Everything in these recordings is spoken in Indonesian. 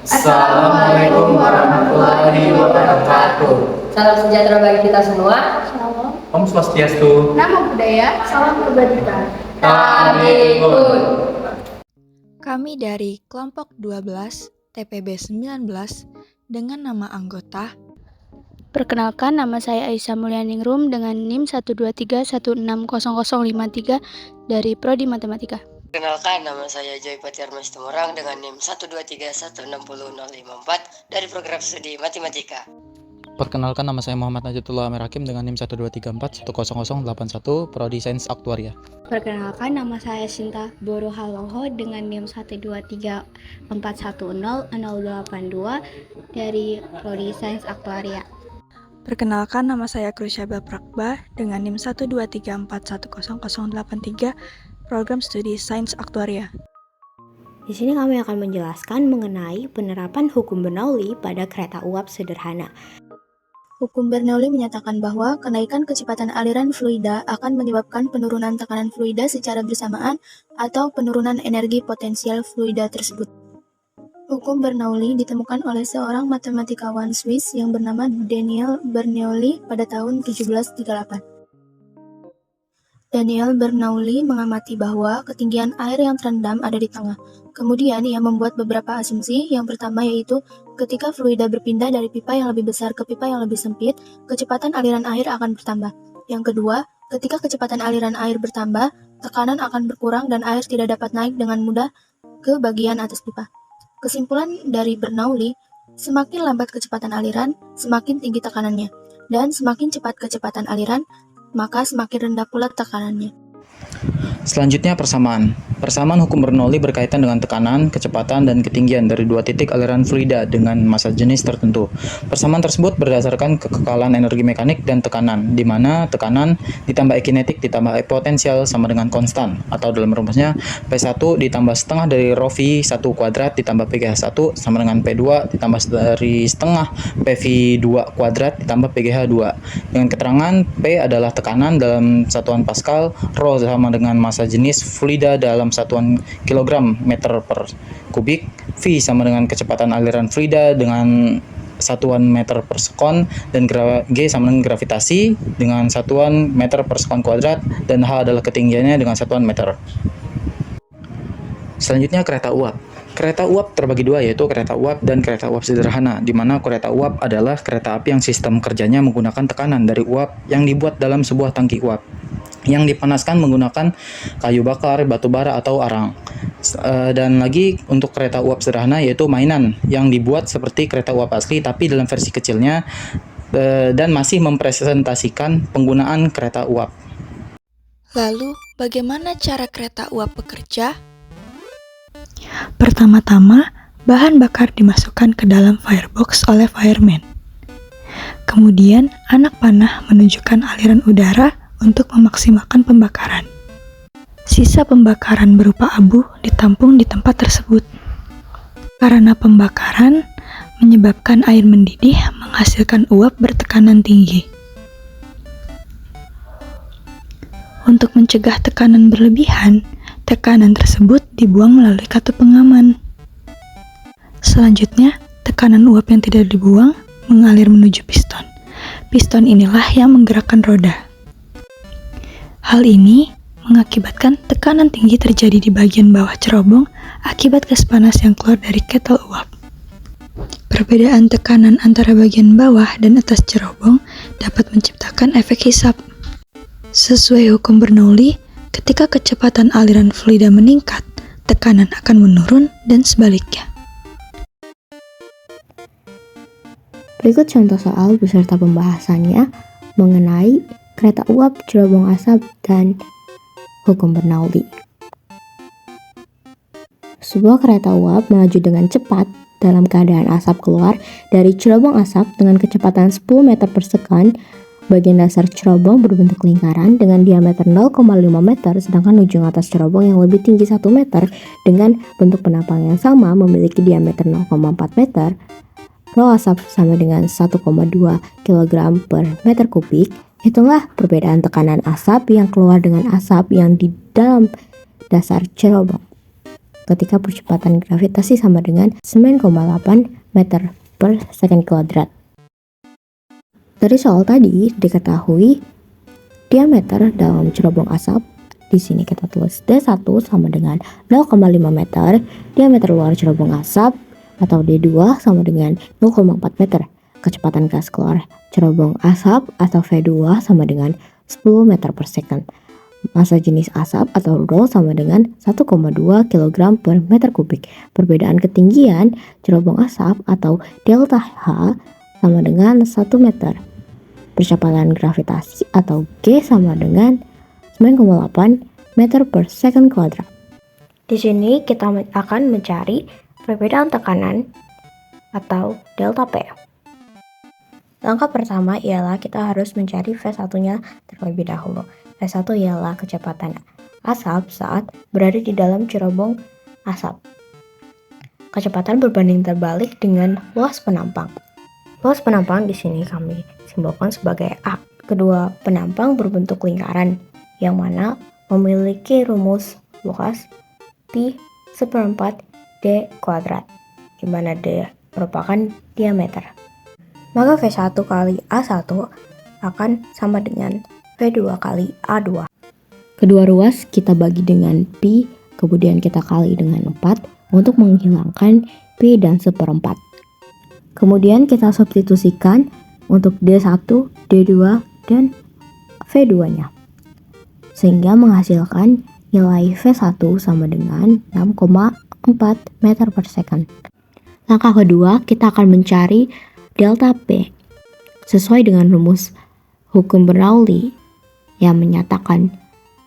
Assalamualaikum warahmatullahi wabarakatuh. Salam sejahtera bagi kita semua. Shalom. Om Swastiastu. Namo Buddhaya. Salam kebajikan. Kami ikut. Kami dari kelompok 12 TPB 19 dengan nama anggota. Perkenalkan, nama saya Aisyah Mulyaningrum dengan NIM 123160053 dari Prodi Matematika. Perkenalkan, nama saya Joy Patiarma Situmorang dengan NIM 123160054 dari Program Studi Matematika. Perkenalkan, nama saya Muhammad Najatullah Amir Hakim dengan NIM 123410081 Prodi Sains Aktuaria. Perkenalkan, nama saya Sinta Boru Haloho dengan NIM 123410082 dari Prodi Sains Aktuaria. Perkenalkan, nama saya Krusyaba Prakba dengan NIM 123410083 Program Studi Sains Aktuaria. Di sini kami akan menjelaskan mengenai penerapan hukum Bernoulli pada kereta uap sederhana. Hukum Bernoulli menyatakan bahwa kenaikan kecepatan aliran fluida akan menyebabkan penurunan tekanan fluida secara bersamaan atau penurunan energi potensial fluida tersebut. Hukum Bernoulli ditemukan oleh seorang matematikawan Swiss yang bernama Daniel Bernoulli pada tahun 1738. Daniel Bernoulli mengamati bahwa ketinggian air yang terendam ada di tengah. Kemudian ia membuat beberapa asumsi. Yang pertama yaitu ketika fluida berpindah dari pipa yang lebih besar ke pipa yang lebih sempit, kecepatan aliran air akan bertambah. Yang kedua, ketika kecepatan aliran air bertambah, tekanan akan berkurang dan air tidak dapat naik dengan mudah ke bagian atas pipa. Kesimpulan dari Bernoulli, semakin lambat kecepatan aliran, semakin tinggi tekanannya. Dan semakin cepat kecepatan aliran, maka semakin rendah pula tekanannya. Selanjutnya persamaan. Persamaan hukum Bernoulli berkaitan dengan tekanan, kecepatan, dan ketinggian dari dua titik aliran fluida dengan massa jenis tertentu. Persamaan tersebut berdasarkan kekekalan energi mekanik dan tekanan, di mana tekanan ditambah E kinetik ditambah E potensial sama dengan konstan, atau dalam rumusnya P1 ditambah setengah dari rho V 1 kuadrat ditambah PGH 1 sama dengan P2 ditambah dari setengah PV 2 kuadrat ditambah PGH 2. Dengan keterangan P adalah tekanan dalam satuan Pascal, rho sama dengan massa jenis fluida dalam satuan kilogram meter per kubik, V sama dengan kecepatan aliran fluida dengan satuan meter per sekon, dan G sama dengan gravitasi dengan satuan meter per sekon kuadrat, dan H adalah ketinggiannya dengan satuan meter. Selanjutnya kereta uap. Kereta uap terbagi dua, yaitu kereta uap dan kereta uap sederhana, di mana kereta uap adalah kereta api yang sistem kerjanya menggunakan tekanan dari uap yang dibuat dalam sebuah tangki uap yang dipanaskan menggunakan kayu bakar, batu bara, atau arang. Dan lagi untuk kereta uap sederhana yaitu mainan yang dibuat seperti kereta uap asli tapi dalam versi kecilnya dan masih mempresentasikan penggunaan kereta uap. Lalu, bagaimana cara kereta uap bekerja? Pertama-tama, bahan bakar dimasukkan ke dalam firebox oleh fireman. Kemudian, anak panah menunjukkan aliran udara untuk memaksimalkan pembakaran. Sisa pembakaran berupa abu ditampung di tempat tersebut. Karena pembakaran menyebabkan air mendidih menghasilkan uap bertekanan tinggi. Untuk mencegah tekanan berlebihan, tekanan tersebut dibuang melalui katup pengaman. Selanjutnya, tekanan uap yang tidak dibuang mengalir menuju piston. Piston inilah yang menggerakkan roda. Hal ini mengakibatkan tekanan tinggi terjadi di bagian bawah cerobong akibat gas panas yang keluar dari ketel uap. Perbedaan tekanan antara bagian bawah dan atas cerobong dapat menciptakan efek hisap. Sesuai hukum Bernoulli, ketika kecepatan aliran fluida meningkat, tekanan akan menurun dan sebaliknya. Berikut contoh soal beserta pembahasannya mengenai kereta uap, cerobong asap, dan hukum Bernoulli. Sebuah kereta uap melaju dengan cepat dalam keadaan asap keluar dari cerobong asap dengan kecepatan 10 meter per sekon. Bagian dasar cerobong berbentuk lingkaran dengan diameter 0,5 meter, sedangkan ujung atas cerobong yang lebih tinggi 1 meter dengan bentuk penampang yang sama memiliki diameter 0,4 meter. Rho asap sama dengan 1,2 kg per meter kubik. Hitunglah perbedaan tekanan asap yang keluar dengan asap yang di dalam dasar cerobong. ketika percepatan gravitasi sama dengan 9,8 meter per second kuadrat. Dari soal tadi diketahui diameter dalam cerobong asap, di sini kita tulis D1 sama dengan 0,5 meter, diameter luar cerobong asap atau D2 sama dengan 0,4 meter. Kecepatan gas keluar cerobong asap atau V2 sama dengan 10 meter per second. Massa jenis asap atau rho sama dengan 1,2 kg per meter kubik. Perbedaan ketinggian cerobong asap atau delta H sama dengan 1 meter. Percepatan gravitasi atau G sama dengan 9,8 meter per second kuadrat. Di sini kita akan mencari perbedaan tekanan atau delta P. Langkah pertama ialah kita harus mencari V1-nya terlebih dahulu. V1 ialah kecepatan asap saat berada di dalam cerobong asap. Kecepatan berbanding terbalik dengan luas penampang. Luas penampang di sini kami simbolkan sebagai A. Kedua penampang berbentuk lingkaran yang mana memiliki rumus luas pi seperempat D kuadrat, di mana D merupakan diameter. Maka V1 kali A1 akan sama dengan V2 kali A2. Kedua ruas kita bagi dengan pi, kemudian kita kali dengan 4 untuk menghilangkan pi dan seperempat. Kemudian kita substitusikan untuk D1, D2, dan V2-nya. Sehingga menghasilkan nilai V1 sama dengan 6,4 meter per second. Langkah kedua, kita akan mencari delta P sesuai dengan rumus hukum Bernoulli yang menyatakan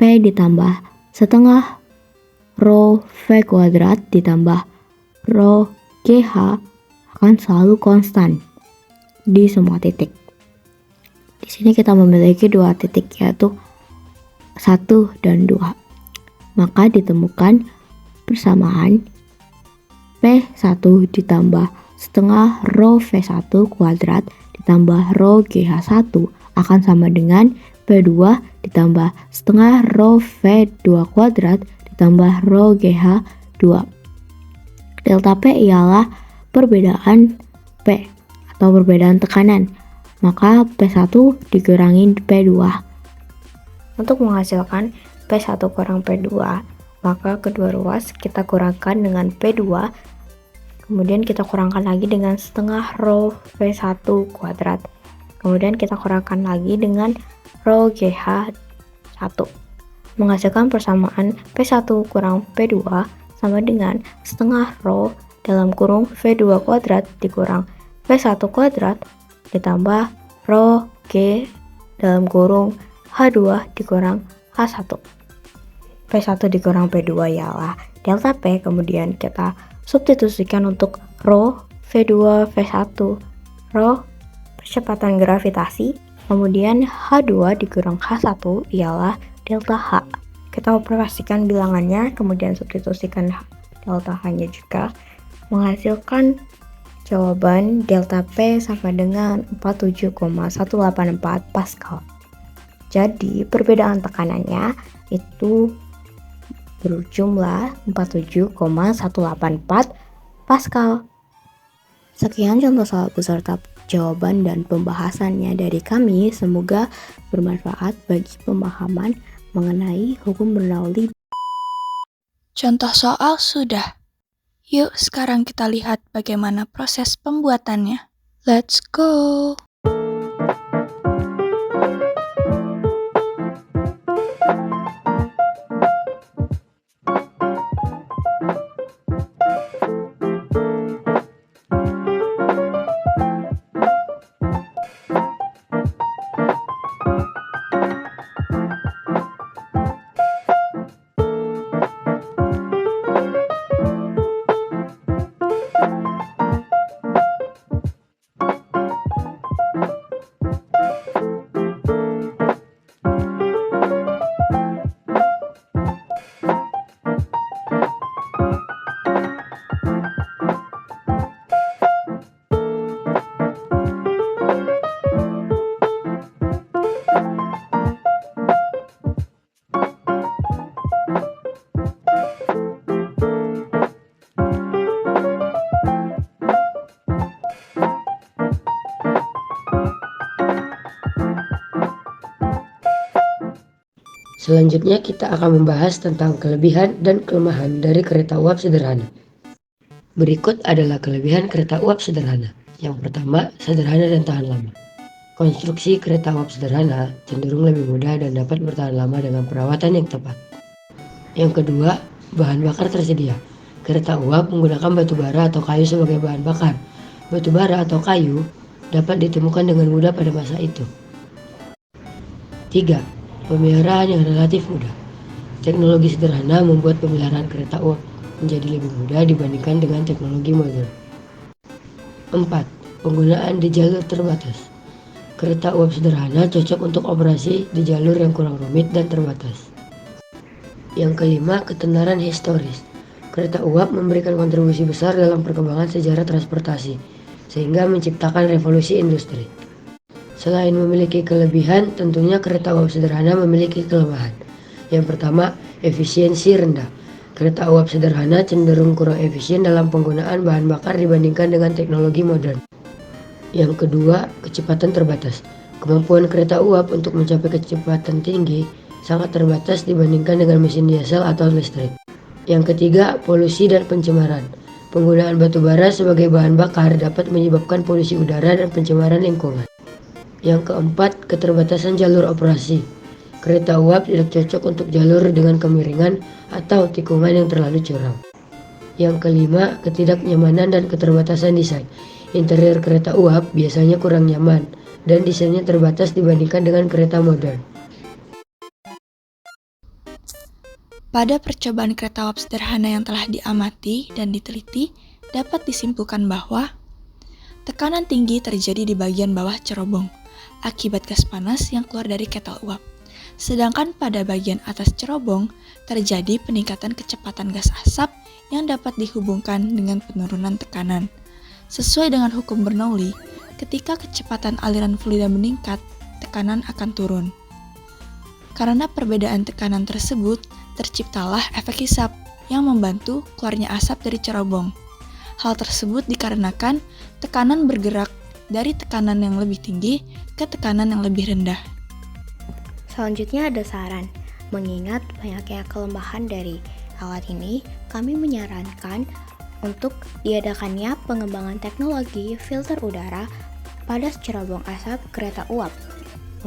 P ditambah setengah rho V kuadrat ditambah rho GH akan selalu konstan di semua titik. Di sini kita memiliki dua titik yaitu 1 dan 2. Maka ditemukan persamaan P1 ditambah setengah rho V1 kuadrat ditambah rho GH1 akan sama dengan P2 ditambah setengah rho V2 kuadrat ditambah rho GH2. Delta P ialah perbedaan P atau perbedaan tekanan. Maka P1 dikurangi P2. Untuk menghasilkan P1 kurang P2, maka kedua ruas kita kurangkan dengan P2. Kemudian kita kurangkan lagi dengan setengah rho V1 kuadrat. Kemudian kita kurangkan lagi dengan rho GH1. Menghasilkan persamaan P1 kurang P2 sama dengan setengah rho dalam kurung V2 kuadrat dikurang V1 kuadrat ditambah rho G dalam kurung H2 dikurang H1. P1 dikurang P2 ialah delta P, kemudian kita substitusikan untuk rho V2 V1, rho percepatan gravitasi, kemudian H2 dikurang H1 ialah delta H. Kita operasikan bilangannya, kemudian substitusikan delta H-nya juga, menghasilkan jawaban delta P sama dengan 47,184 Pascal. Jadi perbedaan tekanannya itu berjumlah 47,184 Pascal. Sekian contoh soal beserta jawaban dan pembahasannya dari kami. Semoga bermanfaat bagi pemahaman mengenai hukum Bernoulli. Contoh soal sudah. Yuk sekarang kita lihat bagaimana proses pembuatannya. Let's go! Selanjutnya kita akan membahas tentang kelebihan dan kelemahan dari kereta uap sederhana. Berikut adalah kelebihan kereta uap sederhana. Yang pertama, sederhana dan tahan lama. Konstruksi kereta uap sederhana cenderung lebih mudah dan dapat bertahan lama dengan perawatan yang tepat. Yang kedua, bahan bakar tersedia. Kereta uap menggunakan batu bara atau kayu sebagai bahan bakar. Batu bara atau kayu dapat ditemukan dengan mudah pada masa itu. 3. Pemeliharaan yang relatif mudah. Teknologi sederhana membuat pemeliharaan kereta uap menjadi lebih mudah dibandingkan dengan teknologi modern. 4. Penggunaan di jalur terbatas. Kereta uap sederhana cocok untuk operasi di jalur yang kurang rumit dan terbatas. Yang kelima, ketenaran historis. Kereta uap memberikan kontribusi besar dalam perkembangan sejarah transportasi, sehingga menciptakan revolusi industri. Selain memiliki kelebihan, tentunya kereta uap sederhana memiliki kelemahan. Yang pertama, efisiensi rendah. Kereta uap sederhana cenderung kurang efisien dalam penggunaan bahan bakar dibandingkan dengan teknologi modern. Yang kedua, kecepatan terbatas. Kemampuan kereta uap untuk mencapai kecepatan tinggi sangat terbatas dibandingkan dengan mesin diesel atau listrik. Yang ketiga, polusi dan pencemaran. Penggunaan batu bara sebagai bahan bakar dapat menyebabkan polusi udara dan pencemaran lingkungan. Yang keempat, keterbatasan jalur operasi. Kereta uap tidak cocok untuk jalur dengan kemiringan atau tikungan yang terlalu curam. Yang kelima, ketidaknyamanan dan keterbatasan desain. Interior kereta uap biasanya kurang nyaman dan desainnya terbatas dibandingkan dengan kereta modern. Pada percobaan kereta uap sederhana yang telah diamati dan diteliti, dapat disimpulkan bahwa tekanan tinggi terjadi di bagian bawah cerobong akibat gas panas yang keluar dari ketel uap. Sedangkan pada bagian atas cerobong terjadi peningkatan kecepatan gas asap yang dapat dihubungkan dengan penurunan tekanan. Sesuai dengan hukum Bernoulli, ketika kecepatan aliran fluida meningkat, tekanan akan turun. Karena perbedaan tekanan tersebut, terciptalah efek hisap yang membantu keluarnya asap dari cerobong. Hal tersebut dikarenakan tekanan bergerak dari tekanan yang lebih tinggi ke tekanan yang lebih rendah. Selanjutnya ada saran. Mengingat banyaknya kelemahan dari alat ini, kami menyarankan untuk diadakannya pengembangan teknologi filter udara pada cerobong asap kereta uap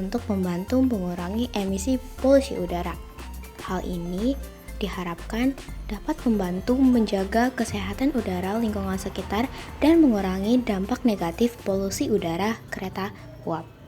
untuk membantu mengurangi emisi polusi udara. Hal ini diharapkan dapat membantu menjaga kesehatan udara lingkungan sekitar dan mengurangi dampak negatif polusi udara kereta uap.